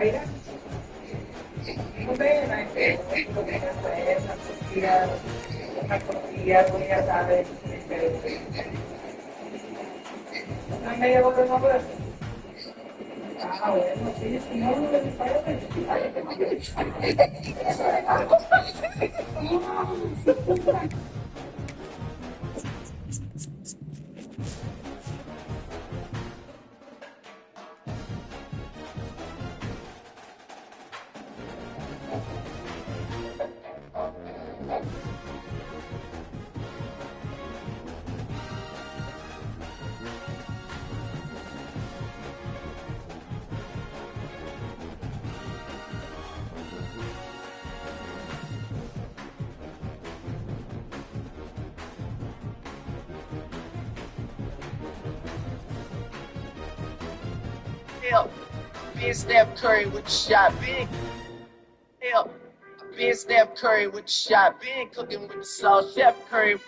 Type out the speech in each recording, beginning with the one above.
Mira, no ven a que lo que hacer, una costilla, tú ya sabes, no me llevo de nuevo. Ah, bueno, sí, si no, no le disparo, Help. Me and Steph Curry with the shot. Big help. Me and Steph Curry with the shot. Been cooking with the sauce. Chef Curry.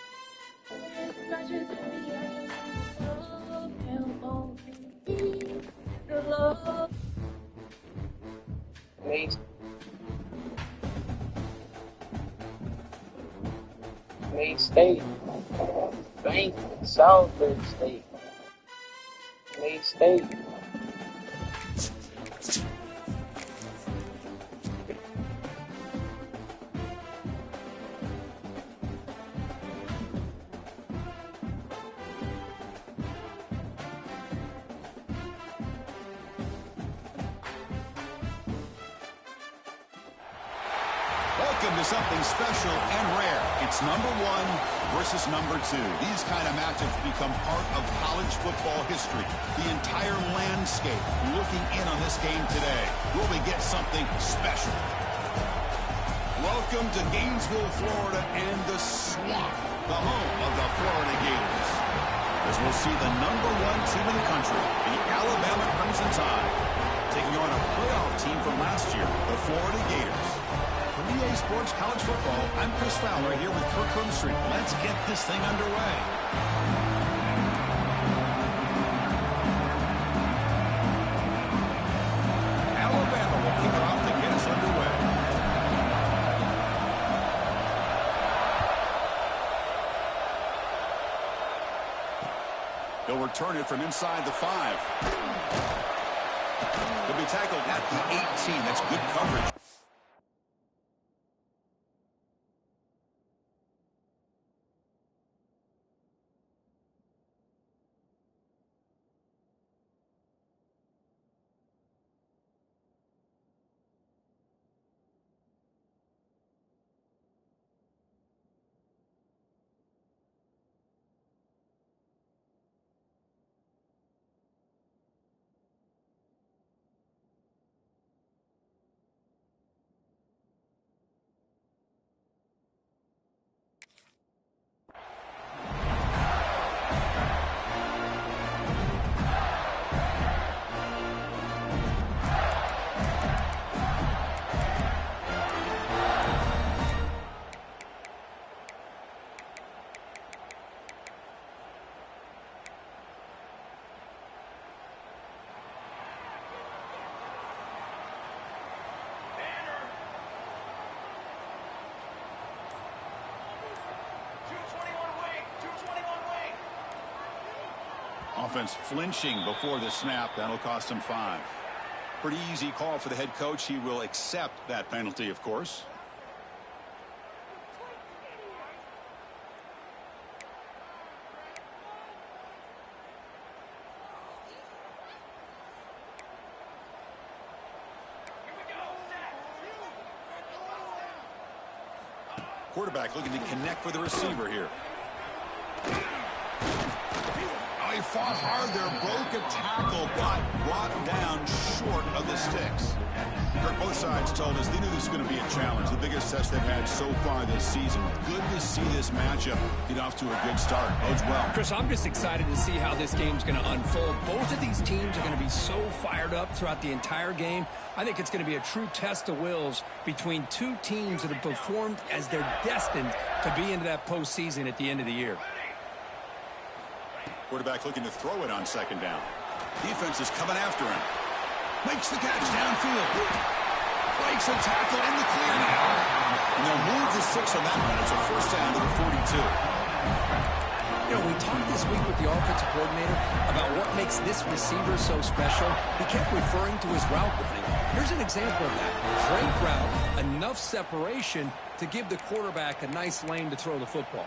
Main State. Bank. Salisbury State. Main State. Welcome to something special and rare. It's number one versus number two. These kind of matchups become part of college football history. The entire landscape looking in on this game today. Will we get something special? Welcome to Gainesville, Florida, and the swamp, the home of the Florida Gators. As we'll see the number one team in the country, the Alabama Crimson Tide, taking on a playoff team from last year, the Florida Gators. From EA Sports College Football, I'm Chris Fowler here with Kirk Street. Let's get this thing underway. Alabama will kick it off to get us underway. He'll return it from inside the 5. He'll be tackled at the 18. That's good coverage. Offense flinching before the snap. That'll cost him 5. Pretty easy call for the head coach. He will accept that penalty, of course. Quarterback looking to connect with the receiver here. He fought hard there, broke a tackle, but brought down short of the sticks. Kirk, both sides told us they knew this was going to be a challenge, the biggest test they've had so far this season. Good to see this matchup get off to a good start. Bodes well. Chris, I'm just excited to see how this game's going to unfold. Both of these teams are going to be so fired up throughout the entire game. I think it's going to be a true test of wills between two teams that have performed as they're destined to be into that postseason at the end of the year. Quarterback looking to throw it on second down. Defense is coming after him. Makes the catch downfield. Breaks a tackle in the clear now. And they'll move the 6 on that one. It's a first down to the 42. You know, we talked this week with the offensive coordinator about what makes this receiver so special. He kept referring to his route running. Here's an example of that. Great route, enough separation to give the quarterback a nice lane to throw the football.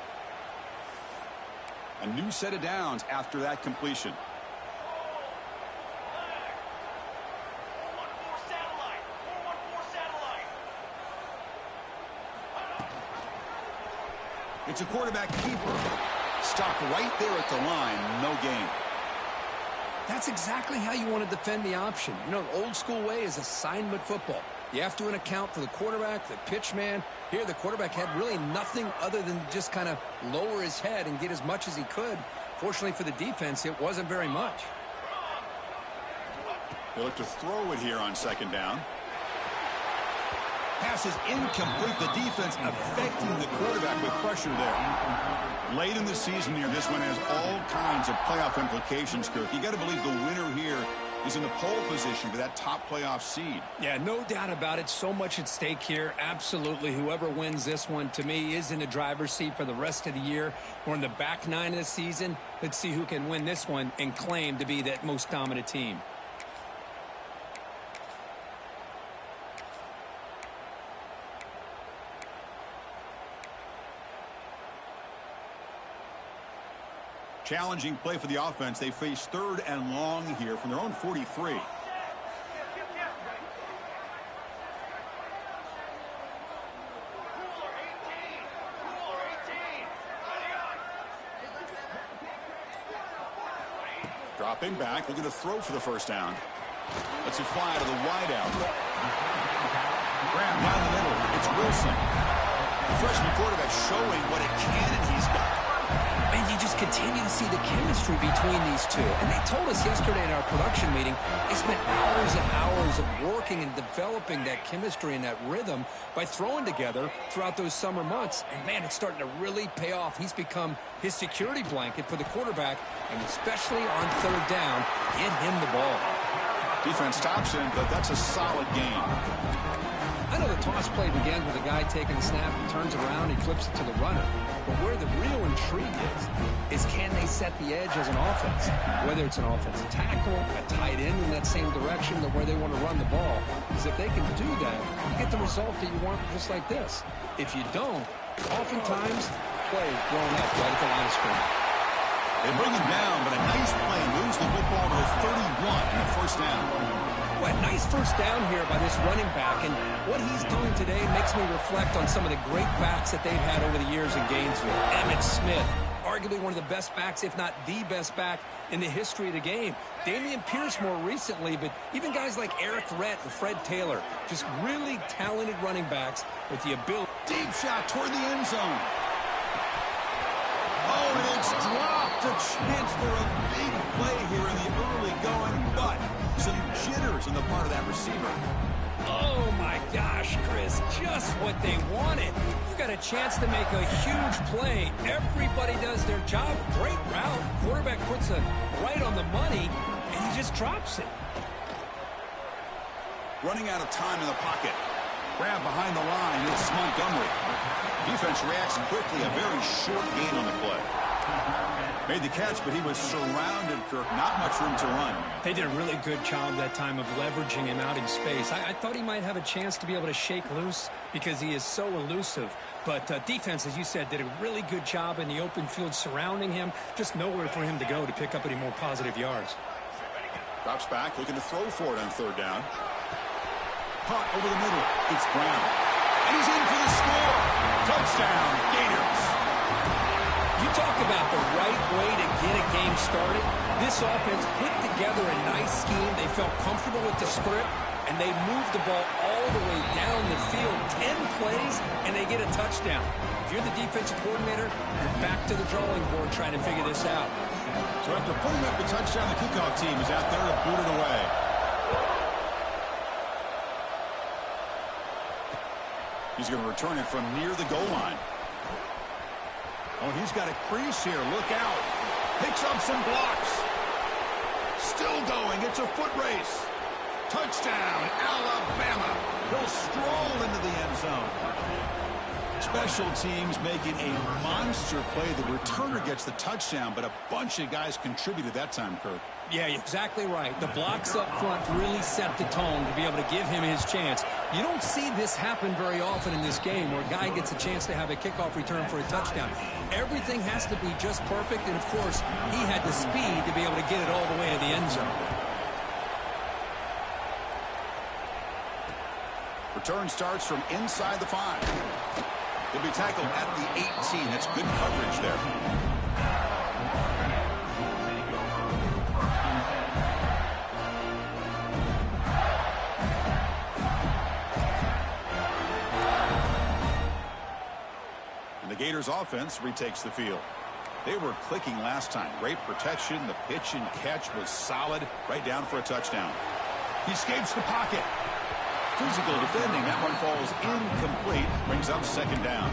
A new set of downs after that completion. It's a quarterback keeper. Stopped right there at the line. No gain. That's exactly how you want to defend the option. You know, the old school way is assignment football. You have to account for the quarterback, the pitch man. Here, the quarterback had really nothing other than just kind of lower his head and get as much as he could. Fortunately for the defense, it wasn't very much. They look to throw it here on second down. Pass is incomplete. The defense affecting the quarterback with pressure there. Late in the season here, this one has all kinds of playoff implications, Kirk. You got to believe the winner here is in the pole position for that top playoff seed. Yeah, no doubt about it. So much at stake here. Absolutely. Whoever wins this one, to me, is in the driver's seat for the rest of the year. We're in the back nine of the season. Let's see who can win this one and claim to be that most dominant team. Challenging play for the offense. They face 3rd and long here from their own 43. Dropping back, looking to throw for the first down. Lets it fly to the wideout. Grab down the middle. It's Wilson. The freshman quarterback showing what a cannon he's got. And you just continue to see the chemistry between these two. And they told us yesterday in our production meeting, they spent hours and hours of working and developing that chemistry and that rhythm by throwing together throughout those summer months. And, man, it's starting to really pay off. He's become his security blanket for the quarterback, and especially on 3rd down, get him the ball. Defense stops him, but that's a solid gain. I know the toss play begins with a guy taking the snap, he turns around, he flips it to the runner. But where the real intrigue is can they set the edge as an offense? Whether it's an offensive tackle, a tight end in that same direction to where they want to run the ball. Because if they can do that, you get the result that you want just like this. If you don't, oftentimes, play blown up right at the line of scrimmage. They bring him down, but a nice play moves the football to the 31 and a first down. Well, a nice first down here by this running back, and what he's doing today makes me reflect on some of the great backs that they've had over the years in Gainesville. Emmitt Smith, arguably one of the best backs, if not the best back in the history of the game. Damian Pierce more recently, but even guys like Eric Rett and Fred Taylor, just really talented running backs with the ability. Deep shot toward the end zone. Oh, and it's dropped. A chance for a big play here in the early going, but some jitters on the part of that receiver. Oh, my gosh, Chris, just what they wanted. You got a chance to make a huge play. Everybody does their job. Great route. Quarterback puts it right on the money, and he just drops it. Running out of time in the pocket. Grab behind the line. It's Montgomery. Defense reacts quickly. A very short gain on the play. Made the catch, but he was surrounded, Kirk. Not much room to run. They did a really good job that time of leveraging him out in space. I thought he might have a chance to be able to shake loose because he is so elusive. But defense, as you said, did a really good job in the open field surrounding him. Just nowhere for him to go to pick up any more positive yards. Drops back, looking to throw for it on 3rd down. Caught over the middle. It's Brown. And he's in for the score. Touchdown, Gators. You talk about the right way to get a game started. This offense put together a nice scheme. They felt comfortable with the script, and they moved the ball all the way down the field. 10 plays, and they get a touchdown. If you're the defensive coordinator, you're back to the drawing board trying to figure this out. So after putting up the touchdown, the kickoff team is out there to boot it away. He's going to return it from near the goal line. Oh, he's got a crease here. Look out. Picks up some blocks. Still going. It's a foot race. Touchdown, Alabama. He'll stroll into the end zone. Special teams making a monster play. The returner gets the touchdown, but a bunch of guys contributed that time, Kirk. Yeah, exactly right. The blocks up front really set the tone to be able to give him his chance. You don't see this happen very often in this game where a guy gets a chance to have a kickoff return for a touchdown. Everything has to be just perfect, and, of course, he had the speed to be able to get it all the way to the end zone. Return starts from inside the 5. He'll be tackled at the 18. That's good coverage there. And the Gators offense retakes the field. They were clicking last time. Great protection. The pitch and catch was solid. Right down for a touchdown. He escapes the pocket. Physical defending. That one falls incomplete. Brings up second down.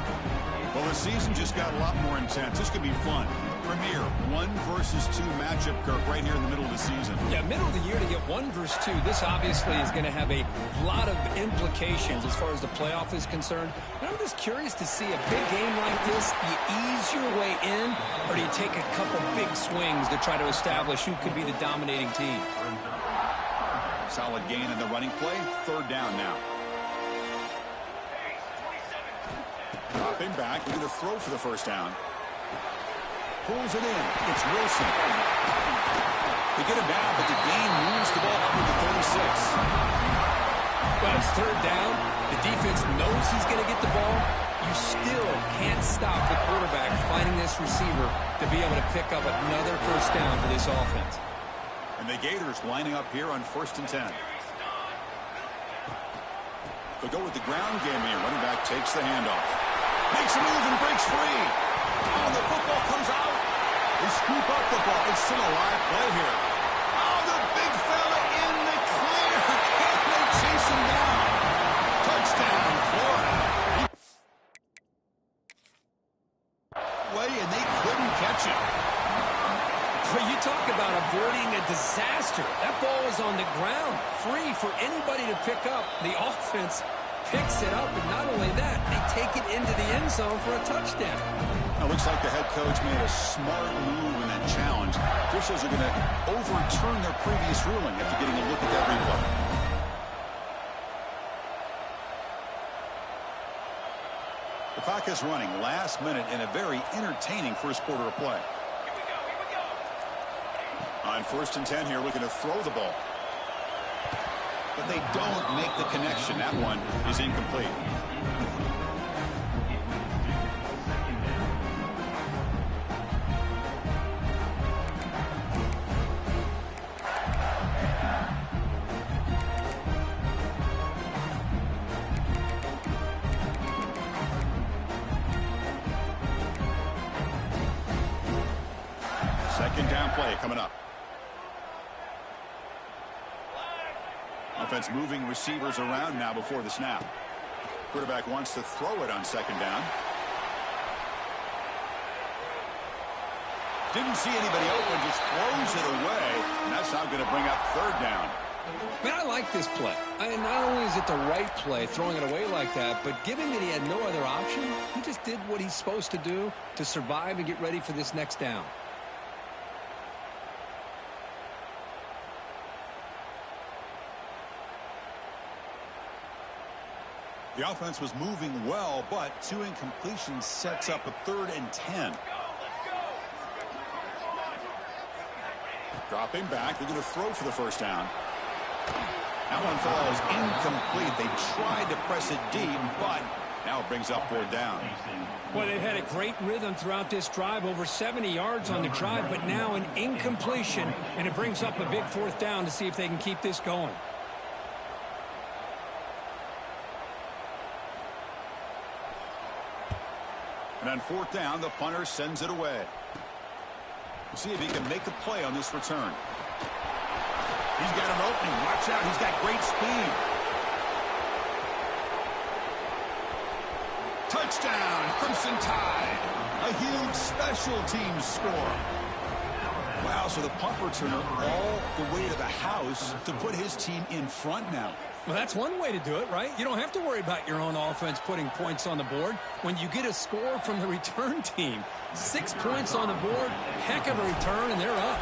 Well, the season just got a lot more intense. This could be fun. Premier 1 versus 2 matchup, Kirk, right here in the middle of the season. Yeah, middle of the year to get 1 versus 2. This obviously is going to have a lot of implications as far as the playoff is concerned. And I'm just curious to see a big game like this. Do you ease your way in, or do you take a couple big swings to try to establish who could be the dominating team? Solid gain in the running play. Third down now. Dropping back. We're going to throw for the first down. Pulls it in. It's Wilson. They get him down, but the gain moves the ball up to the 36. Well, it's third down. The defense knows he's going to get the ball. You still can't stop the quarterback finding this receiver to be able to pick up another first down for this offense. And the Gators lining up here on 1st and 10. They'll go with the ground game here. Running back takes the handoff. Makes a move and breaks free. Oh, the football comes out. They scoop up the ball. It's still a live play here. Oh, the big fella in the clear. Can they chase him down? Touchdown, Florida. Way, and they couldn't catch him. But you talk about averting a disaster. That ball is on the ground, free for anybody to pick up. The offense picks it up, and not only that, they take it into the end zone for a touchdown. It looks like the head coach made a smart move in that challenge. Officials are going to overturn their previous ruling after getting a look at that replay. The clock is running last minute in a very entertaining first quarter of play. On 1st and 10 here, looking to throw the ball. But they don't make the connection. That one is incomplete. Second down play coming up. Offense moving receivers around now before the snap. Quarterback wants to throw it on second down. Didn't see anybody open, just throws it away. And that's not going to bring up third down. Man, I like this play. Not only is it the right play, throwing it away like that, but given that he had no other option, he just did what he's supposed to do to survive and get ready for this next down. The offense was moving well, but 2 incompletions sets up a 3rd and 10. Dropping back, they're going to throw for the first down. That one falls incomplete. They tried to press it deep, but now it brings up 4th down. Well, they've had a great rhythm throughout this drive, over 70 yards on the drive, but now an incompletion, and it brings up a big 4th down to see if they can keep this going. And on 4th down, the punter sends it away. We'll see if he can make a play on this return. He's got an opening. Watch out. He's got great speed. Touchdown, Crimson Tide. A huge special teams score. Wow, so the punt returner all the way to the house to put his team in front now. Well, that's one way to do it, right? You don't have to worry about your own offense putting points on the board when you get a score from the return team. 6 points on the board, heck of a return, and they're up.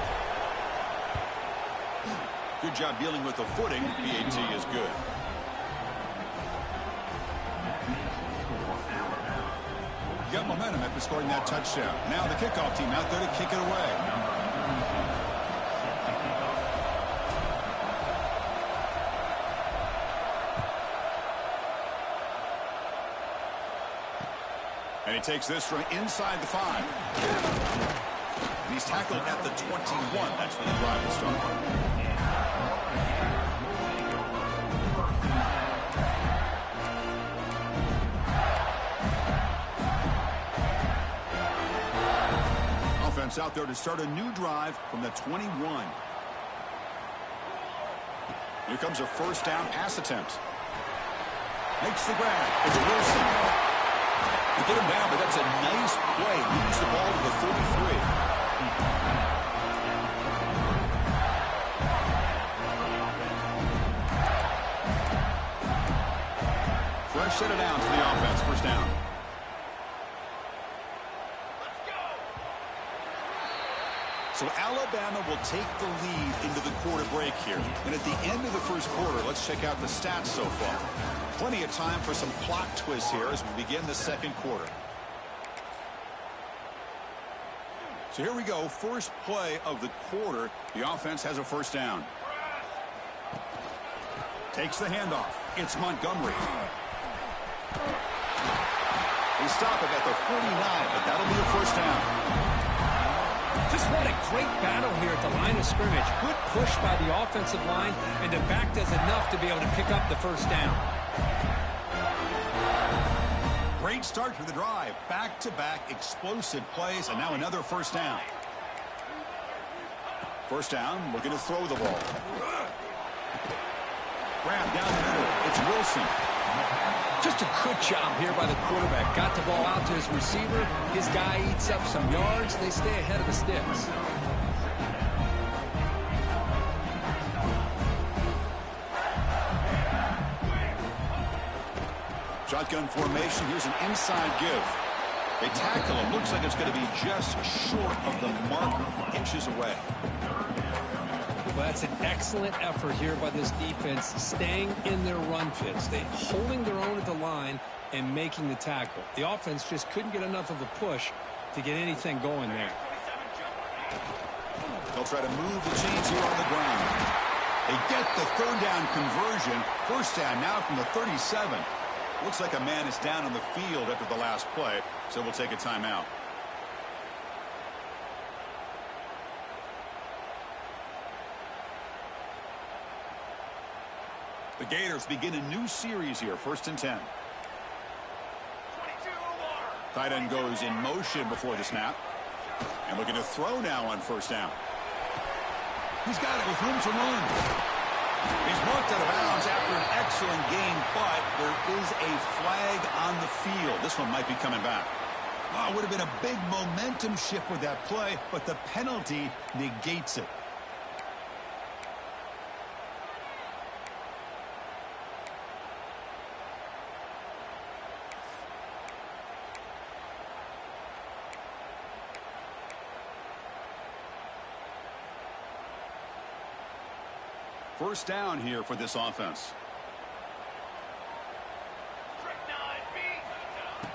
Good job dealing with the footing. PAT is good. Got momentum after scoring that touchdown. Now the kickoff team out there to kick it away. And he takes this from inside the 5. And he's tackled at the 21. That's where the drive will start. Offense out there to start a new drive from the 21. Here comes a first down pass attempt. Makes the grab. It's Wilson. They get him down, but that's a nice play. Moves the ball to the 33. Fresh set of downs for the offense. First down. So Alabama will take the lead into the quarter break here. And at the end of the first quarter, let's check out the stats so far. Plenty of time for some plot twists here as we begin the second quarter. So here we go. First play of the quarter. The offense has a first down. Takes the handoff. It's Montgomery. They stop it at the 49, but that'll be a first down. Just what a great battle here at the line of scrimmage. Good push by the offensive line, and the back does enough to be able to pick up the first down. Great start to the drive. Back-to-back explosive plays, and now another first down. First down, looking to throw the ball. Grab down the middle. It's Wilson. Just a good job here by the quarterback. Got the ball out to his receiver. His guy eats up some yards. They stay ahead of the sticks. Shotgun formation. Here's an inside give. They tackle him. Looks like it's going to be just short of the marker. Inches away. Well, that's an excellent effort here by this defense, staying in their run fits. They holding their own at the line and making the tackle. The offense just couldn't get enough of a push to get anything going there. They'll try to move the chains here on the ground. They get the third down conversion. First down now from the 37. Looks like a man is down on the field after the last play, so we'll take a timeout. The Gators begin a new series here, 1st and 10. Tight end goes in motion before the snap. And looking to throw now on first down. He's got it with room to run. He's marked out of bounds after an excellent game, but there is a flag on the field. This one might be coming back. Oh, it would have been a big momentum shift with that play, but the penalty negates it. First down here for this offense.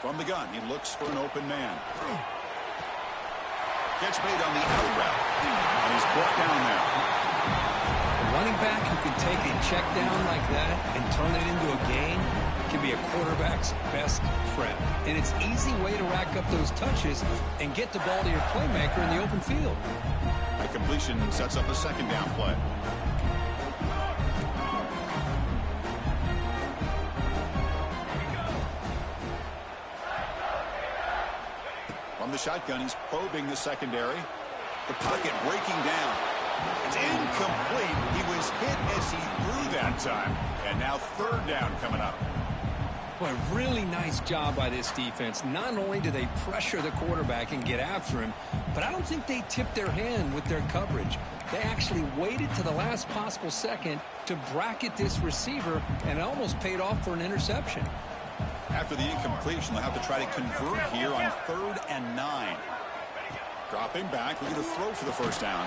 From the gun, he looks for an open man. Catch made on the out route, and he's brought down there. A running back who can take a check down like that and turn it into a gain can be a quarterback's best friend. And it's an easy way to rack up those touches and get the ball to your playmaker in the open field. The completion sets up a second down play. From the shotgun, he's probing the secondary. The pocket breaking down. It's incomplete. He was hit as he threw that time. And now third down coming up. Boy, really nice job by this defense. Not only do they pressure the quarterback and get after him, but I don't think they tipped their hand with their coverage. They actually waited to the last possible second to bracket this receiver, and it almost paid off for an interception. After the incompletion, they'll have to try to convert here on 3rd and 9. Dropping back, looking to throw for the first down.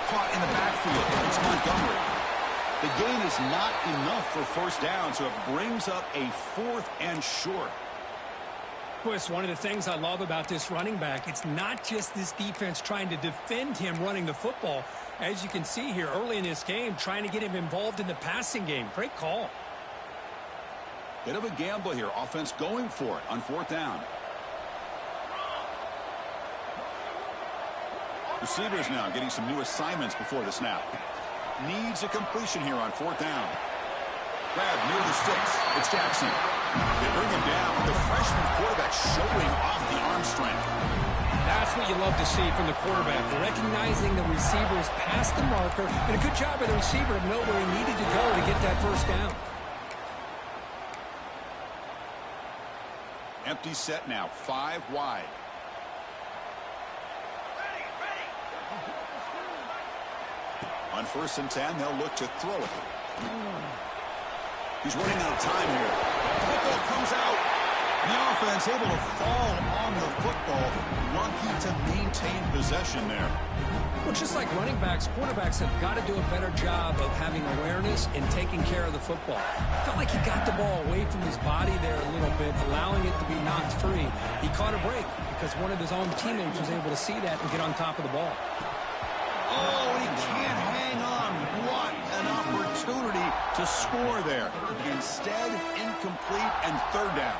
Caught in the backfield. It's Montgomery. The gain is not enough for first down, so it brings up a 4th and short. Boy, it's one of the things I love about this running back. It's not just this defense trying to defend him running the football. As you can see here early in this game, trying to get him involved in the passing game. Great call. Bit of a gamble here. Offense going for it on 4th down. Receivers now getting some new assignments before the snap. Needs a completion here on 4th down. Grab near the sticks. It's Jackson. They bring him down. The freshman quarterback showing off the arm strength. That's what you love to see from the quarterback. Recognizing the receivers past the marker. And a good job by the receiver to know where he needed to go to get that first down. Empty set now. 5 wide. On 1st and 10, they'll look to throw it. He's running out of time here. Football comes out. The offense able to fall on the football. Lucky to maintain possession there. Well, just like running backs, quarterbacks have got to do a better job of having awareness and taking care of the football. Felt like he got the ball away from his body there a little bit, allowing it to be knocked free. He caught a break because one of his own teammates was able to see that and get on top of the ball. Oh, he can't hang on. What an opportunity to score there. Instead, incomplete and 3rd down.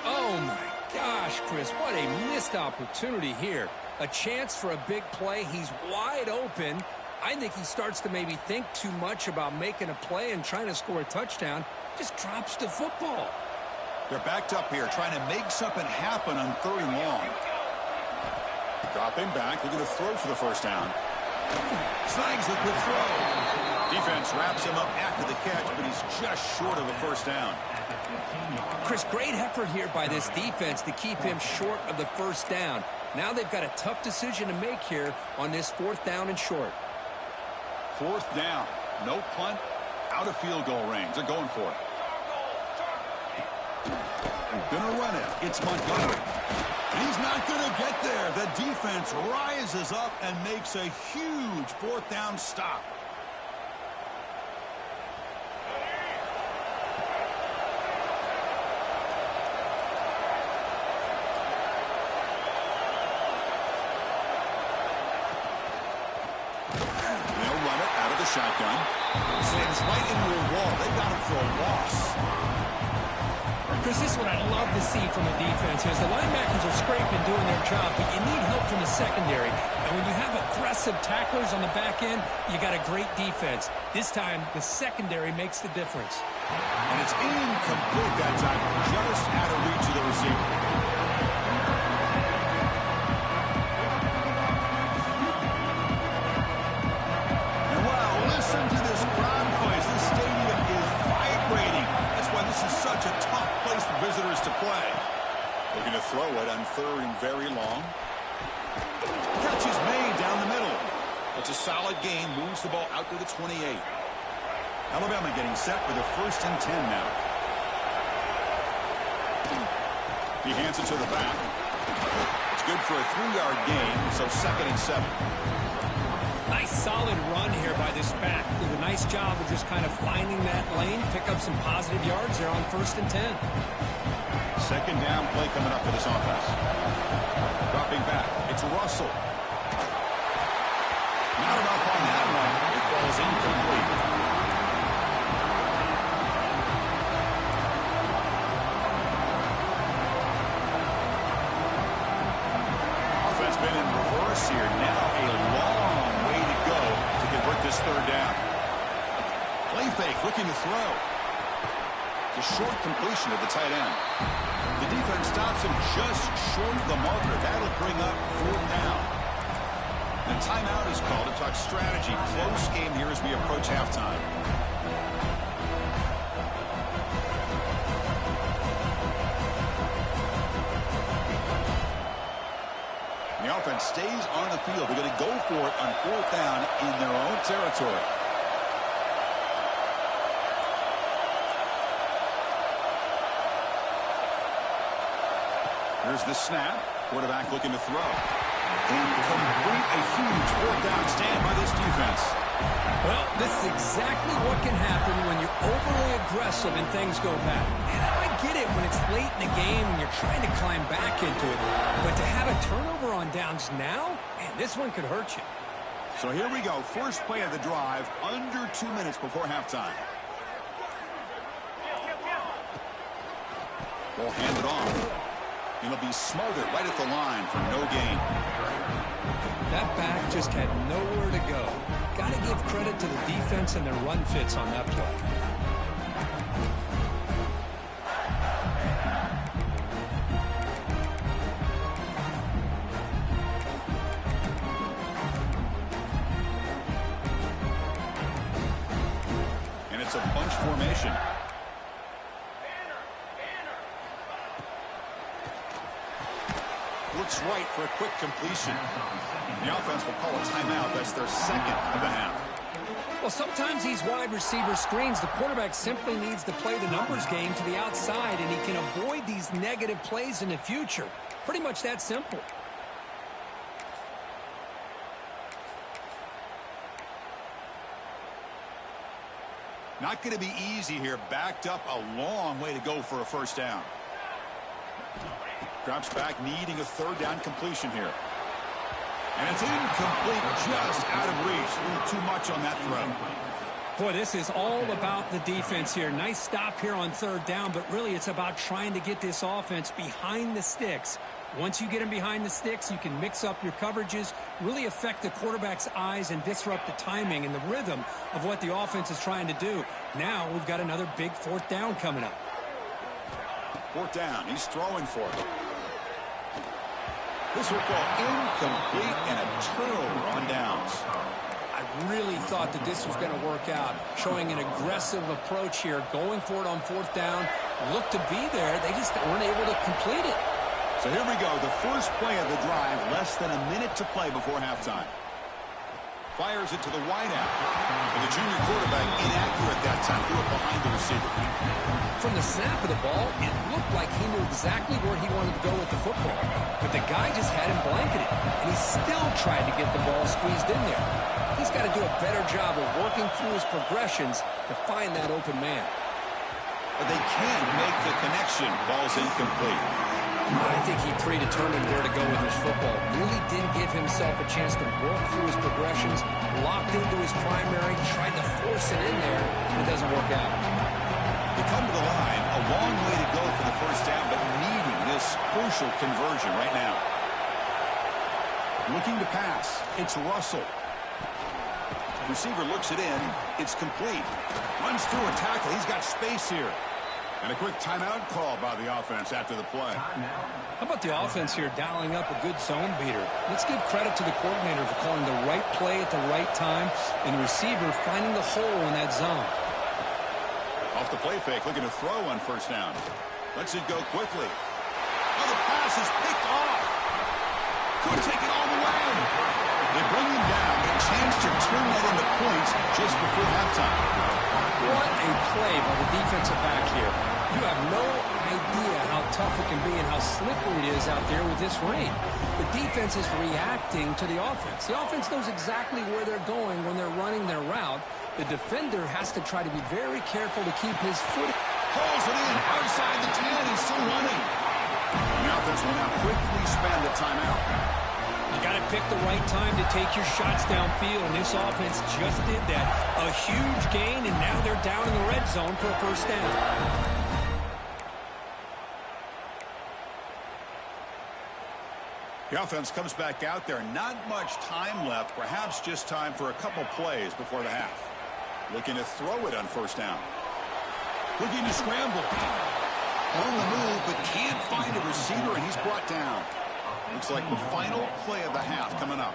Oh, my gosh, Chris, what a missed opportunity here. A chance for a big play. He's wide open. I think he starts to maybe think too much about making a play and trying to score a touchdown. Just drops the football. They're backed up here, trying to make something happen on 3rd and long. Dropping back, looking to throw for the first down. Snags the quick throw. Defense wraps him up after the catch, but he's just short of a first down. Chris, great effort here by this defense to keep him short of the first down. Now they've got a tough decision to make here on this 4th down and short. 4th down. No punt. Out of field goal range. They're going for it. Gonna run it. It's Montgomery. He's not going to get there. The defense rises up and makes a huge 4th down stop. They'll run it out of the shotgun. Slams right into a wall. They got him for a loss. Chris, this is what I love to see from a defense is the linebackers are scraping, doing their job, but you need help from the secondary. And when you have aggressive tacklers on the back end, you got a great defense. This time, the secondary makes the difference. And it's incomplete that time, just out of reach of the receiver. And wow, listen to this crowd noise. This stadium is vibrating. That's why this is such a tough place for visitors to play. Looking to throw it on 3rd and very long. Catch is made down the middle. It's a solid gain. Moves the ball out to the 28. Alabama getting set for the 1st and 10 now. He hands it to the back. It's good for a 3-yard gain, so 2nd and 7. Nice solid run here by this back. Did a nice job of just kind of finding that lane, pick up some positive yards there on 1st and 10. 2nd down play coming up for this offense. Dropping back. It's Russell. Not enough on that one. It falls incomplete. Offense been in reverse here. Now a long way to go to convert this 3rd down. Play fake, looking to throw. It's a short completion to the tight end. The defense stops him just short of the marker. That'll bring up 4th down. And timeout is called to talk strategy. Close game here as we approach halftime. The offense stays on the field. They're going to go for it on 4th down in their own territory. Here's the snap. Quarterback looking to throw. Incomplete. A huge 4th down stand by this defense. Well, this is exactly what can happen when you're overly aggressive and things go bad. And I get it when it's late in the game and you're trying to climb back into it. But to have a turnover on downs now, man, this one could hurt you. So here we go. First play of the drive, under 2 minutes before halftime. Ball handed off. It'll be smothered right at the line for no gain. That back just had nowhere to go. Got to give credit to the defense and their run fits on that play. And it's a bunch formation. Looks right for a quick completion. The offense will call a timeout. That's their second of the half. Well, sometimes these wide receiver screens, the quarterback simply needs to play the numbers game to the outside, and he can avoid these negative plays in the future. Pretty much that simple. Not going to be easy here. Backed up a long way to go for a first down. Drops back, needing a 3rd down completion here. And it's incomplete, just out of reach. A little too much on that throw. Boy, this is all about the defense here. Nice stop here on 3rd down, but really it's about trying to get this offense behind the sticks. Once you get them behind the sticks, you can mix up your coverages, really affect the quarterback's eyes and disrupt the timing and the rhythm of what the offense is trying to do. Now we've got another big 4th down coming up. 4th down, he's throwing for it. This will fall incomplete and a turnover on downs. I really thought that this was going to work out, showing an aggressive approach here, going for it on 4th down. Looked to be there. They just weren't able to complete it. So here we go, the first play of the drive, less than a minute to play before halftime. Fires it to the wideout. The junior quarterback inaccurate that time, threw it behind the receiver. From the snap of the ball, it looked like he knew exactly where he wanted to go with the football. But the guy just had him blanketed, and he still tried to get the ball squeezed in there. He's got to do a better job of working through his progressions to find that open man. But they can't make the connection. Ball's incomplete. I think he predetermined where to go with his football. Really didn't give himself a chance to work through his progressions, locked into his primary, tried to force it in there, and it doesn't work out. They come to the line, a long way to go for the first down, but needing this crucial conversion right now. Looking to pass. It's Russell. Receiver looks it in. It's complete. Runs through a tackle. He's got space here. And a quick timeout call by the offense after the play. How about the offense here dialing up a good zone beater? Let's give credit to the coordinator for calling the right play at the right time and the receiver finding the hole in that zone. Off the play fake, looking to throw on 1st down. Lets it go quickly. Oh, the pass is picked off. Could take it all the way. They bring him down, but a chance to turn that into points just before halftime. What a play by the defensive back here. You have no idea how tough it can be and how slippery it is out there with this rain. The defense is reacting to the offense. The offense knows exactly where they're going when they're running their route. The defender has to try to be very careful to keep his foot. Pulls it in outside the 10. He's still running. The offense will now quickly spend the timeout. You got to pick the right time to take your shots downfield, and this offense just did that. A huge gain, and now they're down in the red zone for a first down. The offense comes back out there. Not much time left. Perhaps just time for a couple plays before the half. Looking to throw it on 1st down. Looking to scramble. On the move, but can't find a receiver, and he's brought down. Looks like the final play of the half coming up.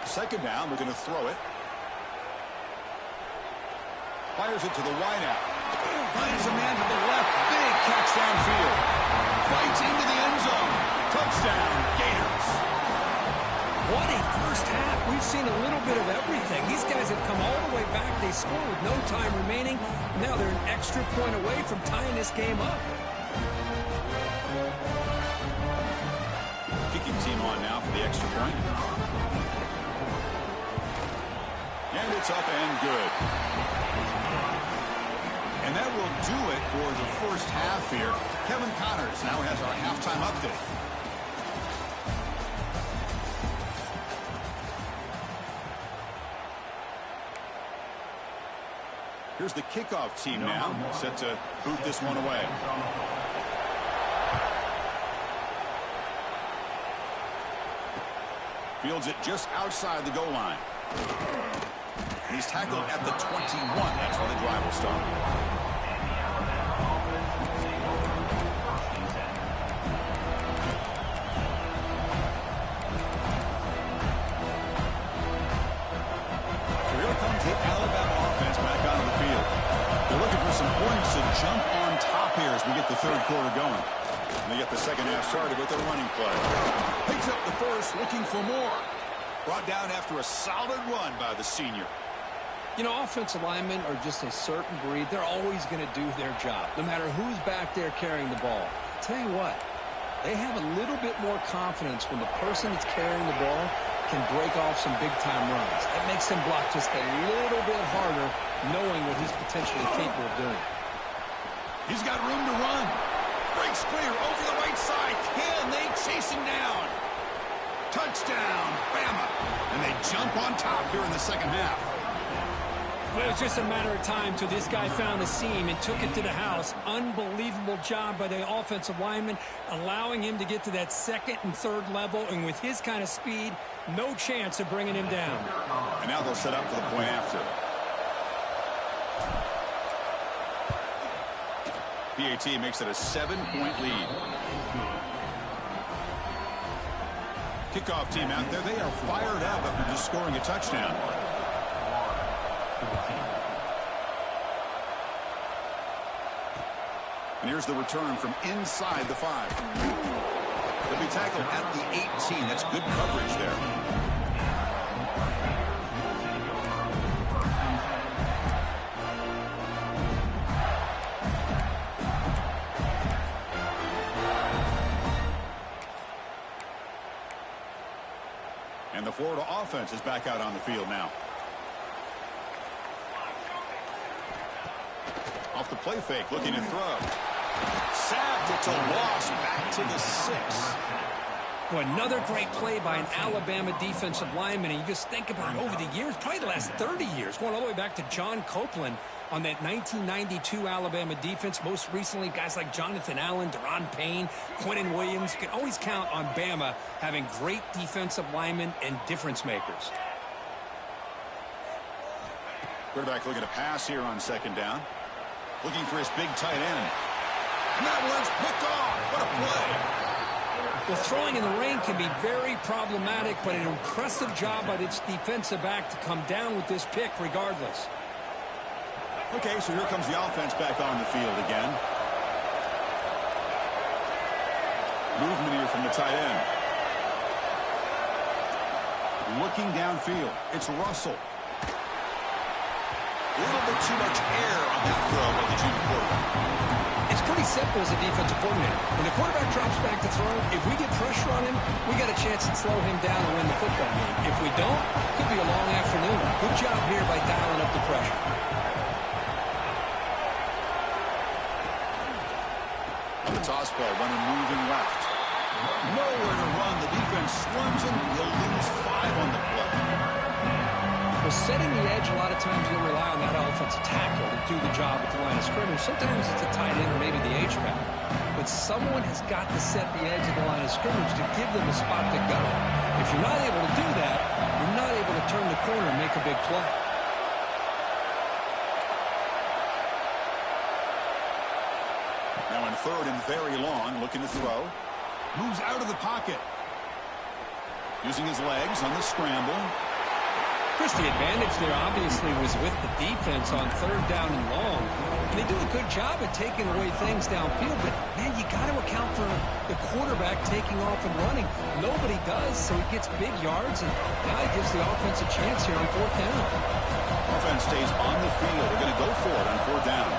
2nd down, looking to throw it. Fires it to the wideout. Finds a man to the left. Big catch downfield. fights into the end zone. Touchdown, Gators. What a first half. We've seen a little bit of everything. These guys have come all the way back. They scored with no time remaining. Now they're an extra point away from tying this game up. Kicking team on now for the extra point. And it's up and good. And that will do it for the first half here. Kevin Connors now has our halftime update. Here's the kickoff team now, set to boot this one away. Fields it just outside the goal line. He's tackled at the 21. That's where the drive will start. So here comes the Alabama offense back onto the field. They're looking for some points to jump on top here as we get the third quarter going. And they get the second half started with a running play. Picks up the first, looking for more. Brought down after a solid run by the senior. You know, offensive linemen are just a certain breed. They're always going to do their job, no matter who's back there carrying the ball. I'll tell you what, they have a little bit more confidence when the person that's carrying the ball can break off some big-time runs. That makes them block just a little bit harder, knowing what he's potentially capable of doing. He's got room to run. Breaks clear over the right side. Can they chase him down? Touchdown, Bama. And they jump on top here in the second half. Well, it was just a matter of time till this guy found the seam and took it to the house. Unbelievable job by the offensive lineman, allowing him to get to that second and third level. And with his kind of speed, no chance of bringing him down. And now they'll set up for the point after. PAT makes it a 7-point lead. Kickoff team out there, they are fired up after just scoring a touchdown. And here's the return from inside the 5. They'll be tackled at the 18. That's good coverage there. And the Florida offense is back out on the field now. Off the play fake, looking to throw. Sacked, it's a loss, back to the 6. Well, another great play by an Alabama defensive lineman. And you just think about it, over the years, probably the last 30 years, going all the way back to John Copeland on that 1992 Alabama defense. Most recently, guys like Jonathan Allen, Deron Payne, Quentin Williams. You can always count on Bama having great defensive linemen and difference makers. Quarterback looking to pass here on second down. Looking for his big tight end. And that one's picked off. What a play. Well, throwing in the rain can be very problematic, but an impressive job by this defensive back to come down with this pick regardless. Okay, so here comes the offense back on the field again. Movement here from the tight end. Looking downfield. It's Russell. A little bit too much air on that throw by the junior quarterback. It's pretty simple as a defensive coordinator. When the quarterback drops back to throw, if we get pressure on him, we got a chance to slow him down and win the football game. If we don't, it could be a long afternoon. Good job here by dialing up the pressure. On the toss ball, runner moving left. Nowhere to run. The defense slums him. He'll lose 5 on the play. Well, setting the edge, a lot of times you'll rely on that offensive tackle to do the job at the line of scrimmage. Sometimes it's a tight end or maybe the H-back. But someone has got to set the edge of the line of scrimmage to give them a spot to go. If you're not able to do that, you're not able to turn the corner and make a big play. Now in third and very long, looking to throw. Moves out of the pocket. Using his legs on the scramble. Chris, the advantage there obviously was with the defense on third down and long. And they do a good job at taking away things downfield, but, man, you got to account for the quarterback taking off and running. Nobody does, so he gets big yards, and now he gives the offense a chance here on fourth down. Offense stays on the field. They're going to go for it on fourth down.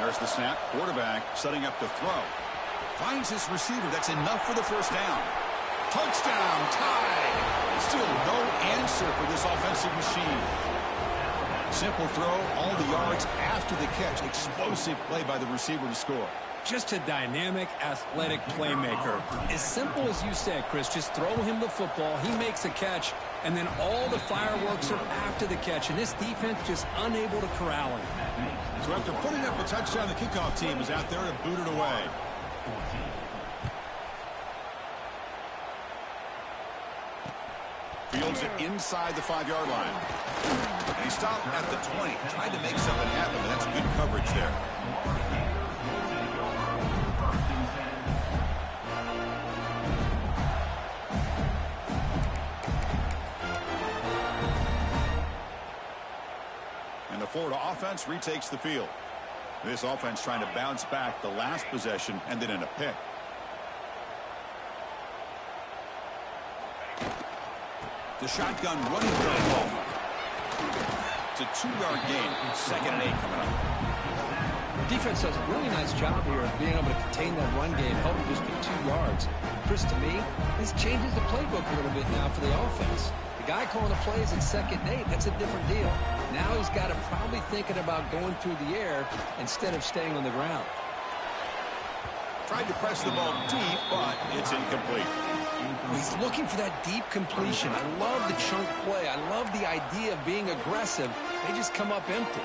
There's the snap. Quarterback setting up to throw. Finds his receiver. That's enough for the first down. Touchdown, tied. Still no answer for this offensive machine. Simple throw, all the yards after the catch. Explosive play by the receiver to score. Just a dynamic, athletic playmaker. As simple as you said, Chris, just throw him the football, he makes a catch, and then all the fireworks are after the catch, and this defense just unable to corral him. So after putting up a touchdown, the kickoff team is out there to boot it away. Fields it inside the 5-yard line. And he stopped at the 20. Tried to make something happen, but that's good coverage there. And the Florida offense retakes the field. This offense trying to bounce back. The last possession ended in a pick. The shotgun running through the ball. It's a 2-yard gain. 2nd and 8 coming up. Defense does a really nice job here of being able to contain that run game, help just get 2 yards. Chris, to me, this changes the playbook a little bit now for the offense. The guy calling the plays at 2nd and 8, that's a different deal. Now he's got to probably thinking about going through the air instead of staying on the ground. Tried to press the ball deep, but it's incomplete. He's looking for that deep completion. I love the chunk play. I love the idea of being aggressive. They just come up empty.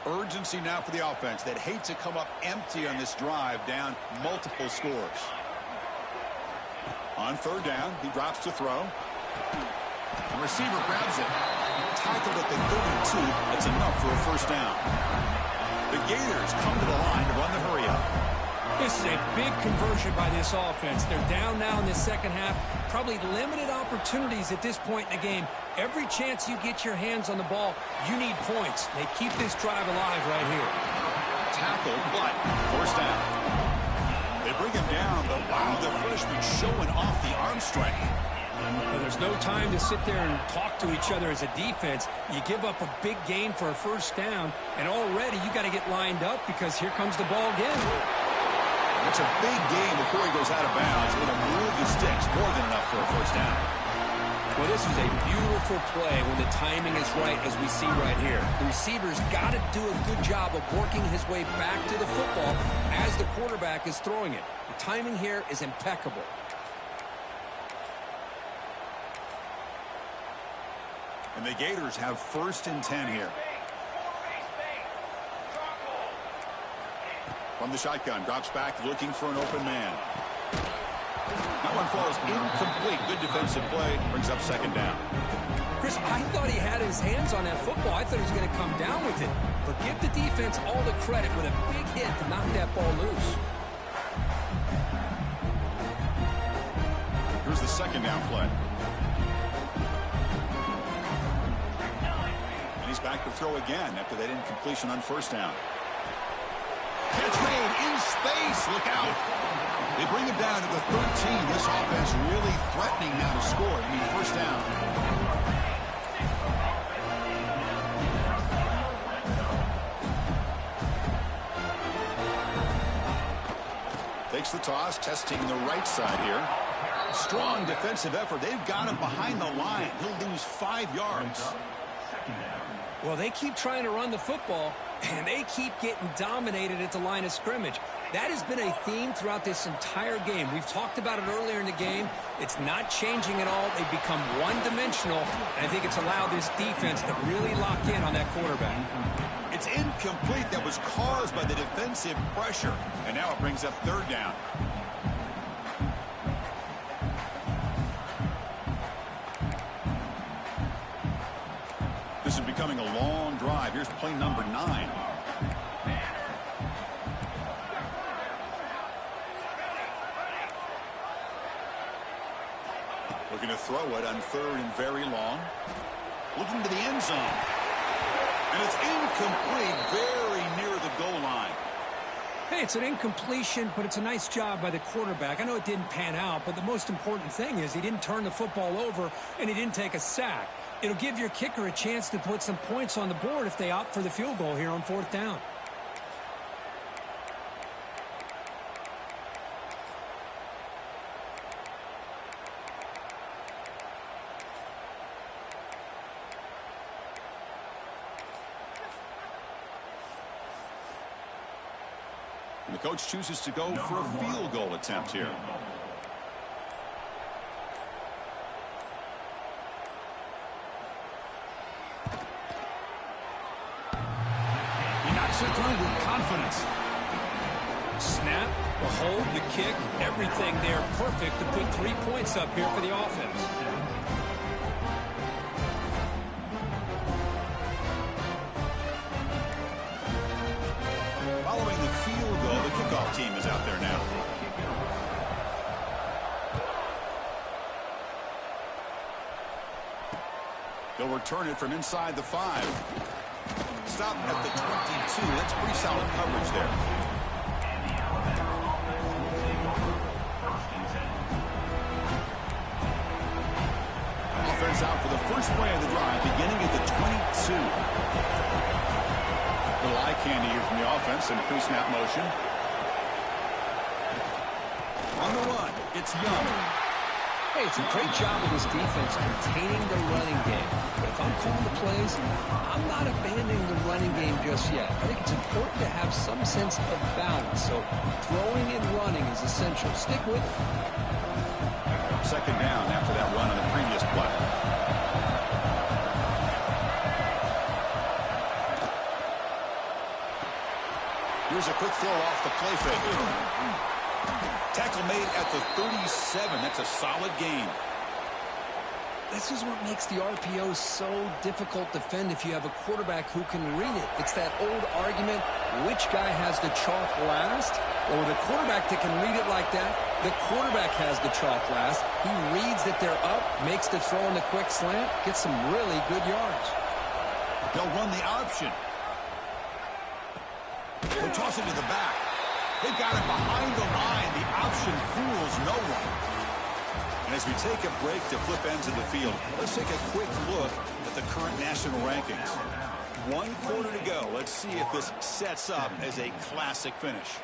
Urgency now for the offense that hate to come up empty on this drive, down multiple scores. On 3rd down, he drops to throw. The receiver grabs it. Tackled at the 32. That's enough for a first down. The Gators come to the line to run the hurry up. This is a big conversion by this offense. They're down now in the second half. Probably limited opportunities at this point in the game. Every chance you get your hands on the ball, you need points. They keep this drive alive right here. Tackled, but first down. They bring him down, but wow, the freshman showing off the arm strength. Well, there's no time to sit there and talk to each other as a defense. You give up a big gain for a first down, and already you got to get lined up because here comes the ball again. It's a big gain before he goes out of bounds. It'll move the sticks, more than enough for a first down. Well, this is a beautiful play when the timing is right, as we see right here. The receiver's got to do a good job of working his way back to the football as the quarterback is throwing it. The timing here is impeccable. And the Gators have 1st and 10 here. From the shotgun, drops back, looking for an open man. That one falls incomplete. Good defensive play, brings up 2nd down. Chris, I thought he had his hands on that football. I thought he was going to come down with it. But give the defense all the credit with a big hit to knock that ball loose. Here's the 2nd down play. And he's back to throw again after that incompletion on 1st down. Catch made in space. Look out. They bring him down to the 13. This offense really threatening now to score. I mean, first down. Takes the toss, testing the right side here. Strong defensive effort. They've got him behind the line. He'll lose 5 yards. Well, they keep trying to run the football, and they keep getting dominated at the line of scrimmage. That has been a theme throughout this entire game. We've talked about it earlier in the game. It's not changing at all. They've become one-dimensional, and I think it's allowed this defense to really lock in on that quarterback. It's incomplete. That was caused by the defensive pressure, and now it brings up 3rd down. This is becoming a long drive. Here's play number 9. Looking to throw it on 3rd and very long. Looking to the end zone. And it's incomplete, very near the goal line. Hey, it's an incompletion, but it's a nice job by the quarterback. I know it didn't pan out, but the most important thing is he didn't turn the football over and he didn't take a sack. It'll give your kicker a chance to put some points on the board if they opt for the field goal here on 4th down. And the coach chooses to go for a field goal attempt here. He knocks it through with confidence. Snap, the hold, the kick, everything there perfect to put 3 points up here for the offense. Following the field goal, the kickoff team is out there now. They'll return it from inside the 5. Stop at the 22. That's pretty solid coverage there. Offense out for the first play of the drive, beginning at the 22. Little eye candy here from the offense in pre-snap motion. On the run, it's Young. Hey, it's a great job of this defense containing the running game. But if I'm calling the plays, I'm not abandoning the running game just yet. I think it's important to have some sense of balance. So throwing and running is essential. Stick with it. 2nd down after that run on the previous play. Here's a quick throw off the play fake. Tackle made at the 37. That's a solid gain. This is what makes the RPO so difficult to defend if you have a quarterback who can read it. It's that old argument, which guy has the chalk last? Or the quarterback that can read it like that, the quarterback has the chalk last. He reads that they're up, makes the throw in the quick slant, gets some really good yards. They'll run the option. They'll toss it to the back. They've got it behind the line. The option fools no one. And as we take a break to flip ends of the field, let's take a quick look at the current national rankings. 1 quarter to go. Let's see if this sets up as a classic finish.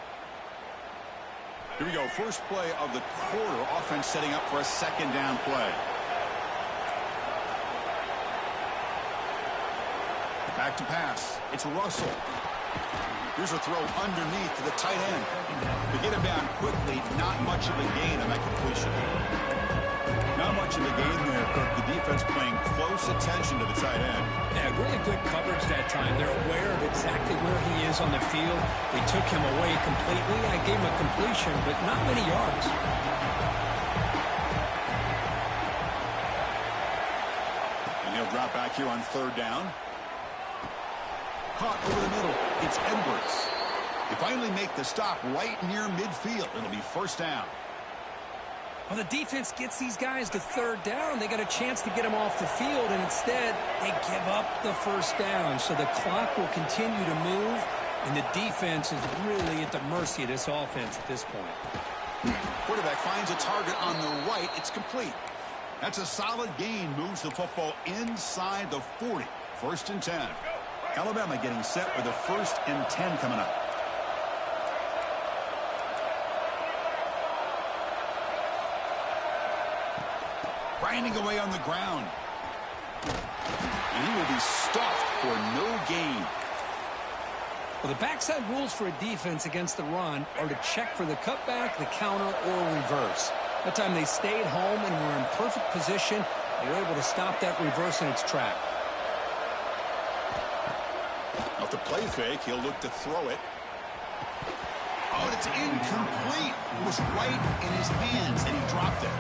Here we go. First play of the quarter. Offense setting up for a 2nd down play. Back to pass. It's Russell. Here's a throw underneath to the tight end. To get him down quickly, not much of a gain on that completion. Not much of a gain there, but the defense paying close attention to the tight end. Yeah, really good coverage that time. They're aware of exactly where he is on the field. They took him away completely. I gave him a completion, but not many yards. And he'll drop back here on 3rd down. Caught over the middle. It's Edwards. They finally make the stop right near midfield. It'll be 1st down. Well, the defense gets these guys to 3rd down. They got a chance to get them off the field, and instead they give up the 1st down. So the clock will continue to move, and the defense is really at the mercy of this offense at this point. Quarterback finds a target on the right. It's complete. That's a solid gain. Moves the football inside the 40. 1st and 10. Alabama getting set with a 1st and 10 coming up. Grinding away on the ground. And he will be stuffed for no gain. Well, the backside rules for a defense against the run are to check for the cutback, the counter, or reverse. That time they stayed home and were in perfect position. They were able to stop that reverse in its track. Off the play fake, he'll look to throw it. Oh, and it's incomplete. It was right in his hands, and he dropped it.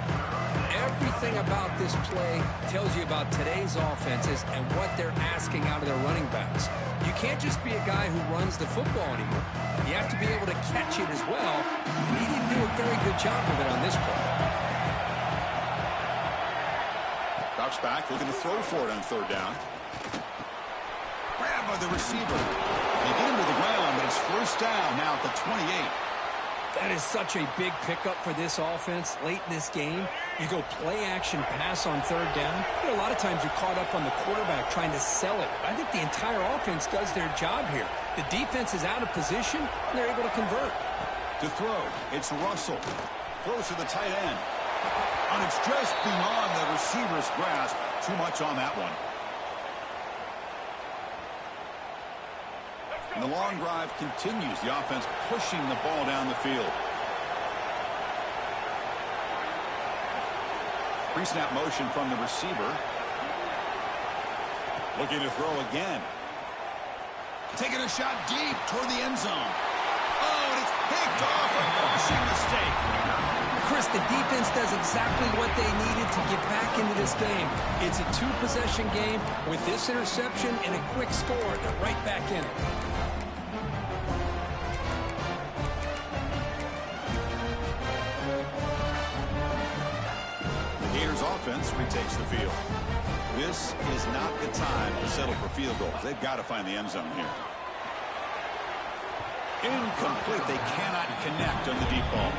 Everything about this play tells you about today's offenses and what they're asking out of their running backs. You can't just be a guy who runs the football anymore. You have to be able to catch it as well, and he didn't do a very good job of it on this play. Drops back, looking to throw for it on third down. Grabbed by the receiver. They get him to the ground, but it's first down now at the 28. That is such a big pickup for this offense late in this game. You go play action pass on third down. You know, a lot of times you're caught up on the quarterback trying to sell it. I think the entire offense does their job here. The defense is out of position, and they're able to convert. To throw, it's Russell. Throws to the tight end. And it's just beyond the receiver's grasp. Too much on that one. And the long drive continues. The offense pushing the ball down the field. Pre-snap motion from the receiver. Looking to throw again. Taking a shot deep toward the end zone. Oh, and it's picked off. A crushing mistake. Chris, the defense does exactly what they needed to get back into this game. It's a two-possession game. With this interception and a quick score, they're right back in it. Gators offense retakes the field. This is not the time to settle for field goals. They've got to find the end zone here. Incomplete. They cannot connect on the deep ball.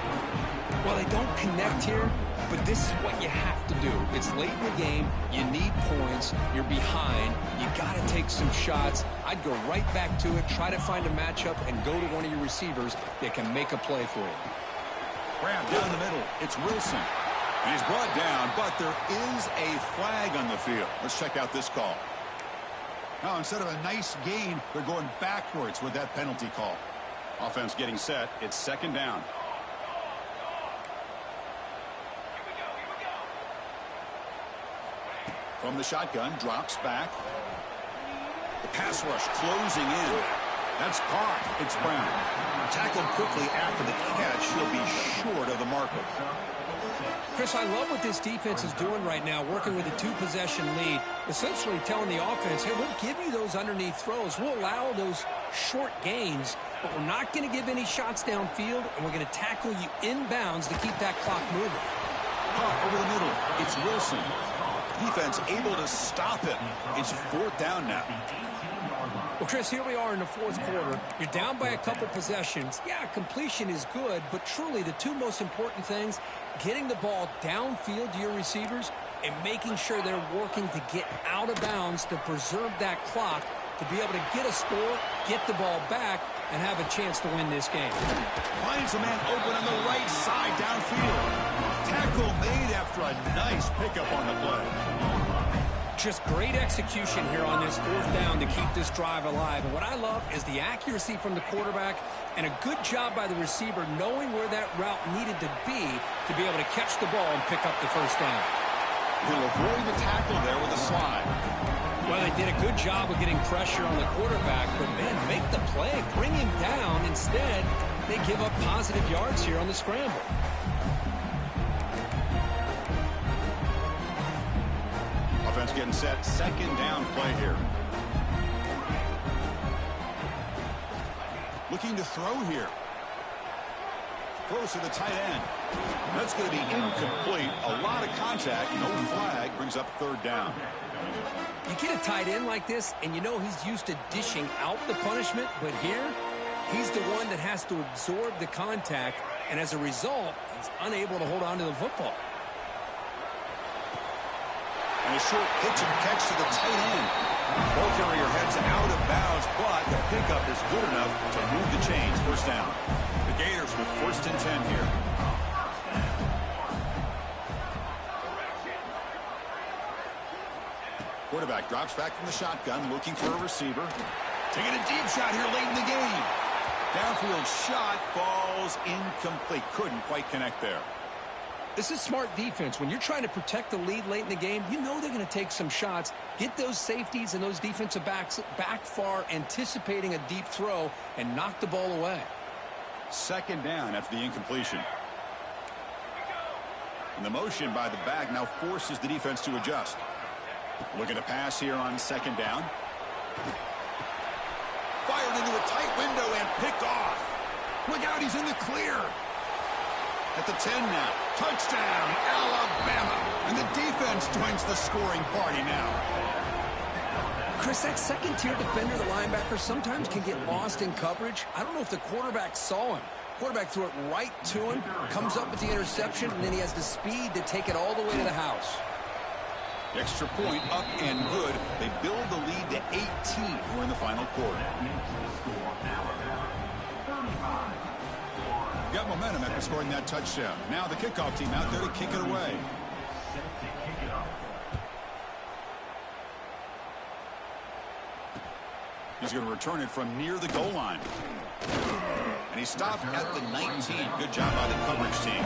Well, they don't connect here, but this is what you have to do. It's late in the game. You need points. You're behind. You got to take some shots. I'd go right back to it, try to find a matchup, and go to one of your receivers that can make a play for you. Grab down the middle. It's Wilson. And he's brought down, but there is a flag on the field. Let's check out this call. Now, instead of a nice gain, they're going backwards with that penalty call. Offense getting set. It's second down. From the shotgun, drops back. The pass rush closing in. That's caught. It's Brown. Tackled quickly after the catch. He'll be short of the marker. Chris, I love what this defense is doing right now, working with a two-possession lead, essentially telling the offense, hey, we'll give you those underneath throws. We'll allow those short gains, but we're not going to give any shots downfield, and we're going to tackle you inbounds to keep that clock moving. Caught over the middle. It's Wilson. Defense able to stop it. It's fourth down now. Well, Chris, here we are in the fourth quarter. You're down by a couple possessions. Yeah, completion is good, but truly the two most important things, getting the ball downfield to your receivers and making sure they're working to get out of bounds to preserve that clock to be able to get a score, get the ball back, and have a chance to win this game. Finds a man open on the right side downfield. Tackle made after a nice pickup on the play. Just great execution here on this fourth down to keep this drive alive. And what I love is the accuracy from the quarterback and a good job by the receiver knowing where that route needed to be able to catch the ball and pick up the first down. He'll avoid the tackle there with a slide. Well, they did a good job of getting pressure on the quarterback, but, man, make the play. Bring him down. Instead, they give up positive yards here on the scramble. Offense getting set. Second down play here. Looking to throw here. Throws to the tight end. That's going to be incomplete. A lot of contact. No flag. Brings up third down. You get a tight end like this, and you know he's used to dishing out the punishment, but here, he's the one that has to absorb the contact, and as a result, he's unable to hold on to the football. And a short pitch and catch to the tight end. Ball carrier heads out of bounds, but the pickup is good enough to move the chains. First down. The Gators with first and 10 here. Quarterback drops back from the shotgun, looking for a receiver. Taking a deep shot here late in the game. Downfield shot falls incomplete. Couldn't quite connect there. This is smart defense. When you're trying to protect the lead late in the game, you know they're going to take some shots, get those safeties and those defensive backs back far, anticipating a deep throw, and knock the ball away. Second down after the incompletion. And the motion by the back now forces the defense to adjust. Looking to pass here on second down. Fired into a tight window and picked off. Look out, he's in the clear. At the 10 now. Touchdown, Alabama. And the defense joins the scoring party now. Chris, that second-tier defender, the linebacker, sometimes can get lost in coverage. I don't know if the quarterback saw him. Quarterback threw it right to him, comes up with the interception, and then he has the speed to take it all the way to the house. Extra point up and good. They build the lead to 18. We're in the final quarter. Got momentum after scoring that touchdown. Now the kickoff team out there to kick it away. He's going to return it from near the goal line. And he stopped at the 19. Good job by the coverage team.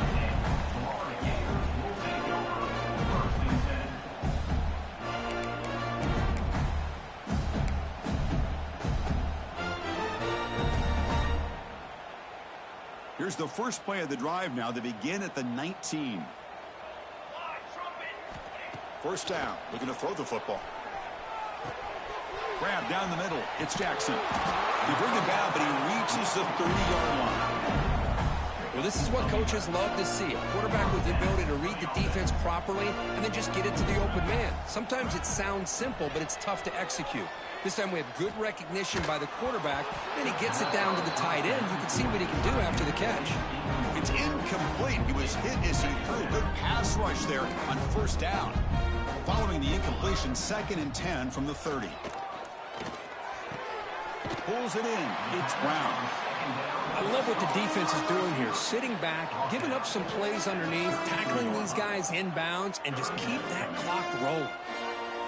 Here's the first play of the drive now. They begin at the 19. First down. Looking to throw the football. Grab down the middle. It's Jackson. They bring him down, but he reaches the 30-yard line. Well, this is what coaches love to see. A quarterback with the ability to read the defense properly and then just get it to the open man. Sometimes it sounds simple, but it's tough to execute. This time we have good recognition by the quarterback. Then he gets it down to the tight end. You can see what he can do after the catch. It's incomplete. He was hit as he threw. Good pass rush there on first down. Following the incompletion, 2nd and 10 from the 30. Pulls it in. It's Brown. I love what the defense is doing here. Sitting back, giving up some plays underneath, tackling these guys inbounds, and just keep that clock rolling.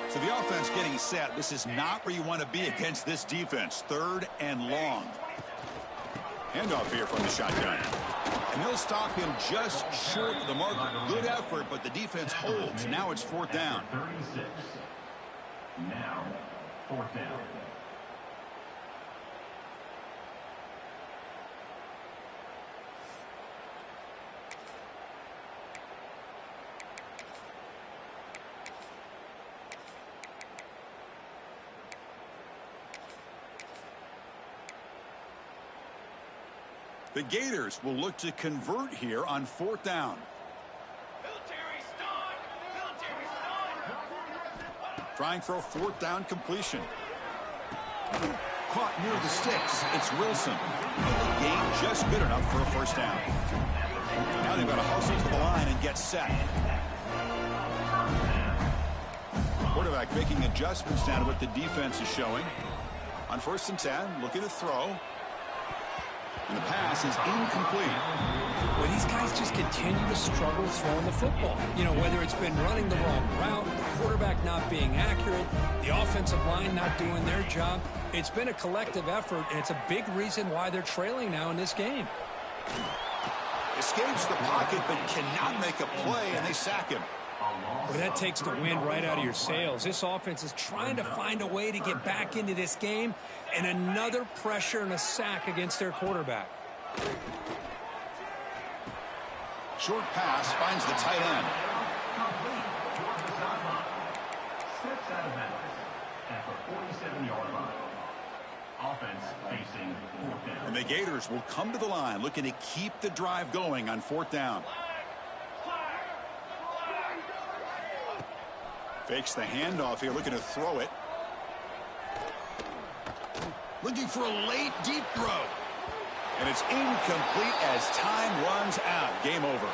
So the offense getting set. This is not where you want to be against this defense. 3rd and long. Handoff here from the shotgun. And they'll stop him just short of the mark. Good effort, but the defense holds. Now it's 4th down. 36. Now, 4th down. The Gators will look to convert here on 4th down. Trying for a 4th down completion. Caught near the sticks. It's Wilson. But the gain just good enough for a first down. Now they've got to hustle to the line and get set. Quarterback making adjustments down to what the defense is showing. On 1st and 10, looking to throw. And the pass is incomplete. Well, these guys just continue to struggle throwing the football. You know, whether it's been running the wrong route, the quarterback not being accurate, the offensive line not doing their job. It's been a collective effort, and it's a big reason why they're trailing now in this game. Escapes the pocket, but cannot make a play, and they sack him. Well, that takes the wind right out of your sails. This offense is trying to find a way to get back into this game, and another pressure and a sack against their quarterback. Short pass finds the tight end. Steps out of bounds at the 47-yard line. Offense facing 4th down. And the Gators will come to the line looking to keep the drive going on 4th down. Fakes the handoff here, looking to throw it. Looking for a late, deep throw. And it's incomplete as time runs out. Game over.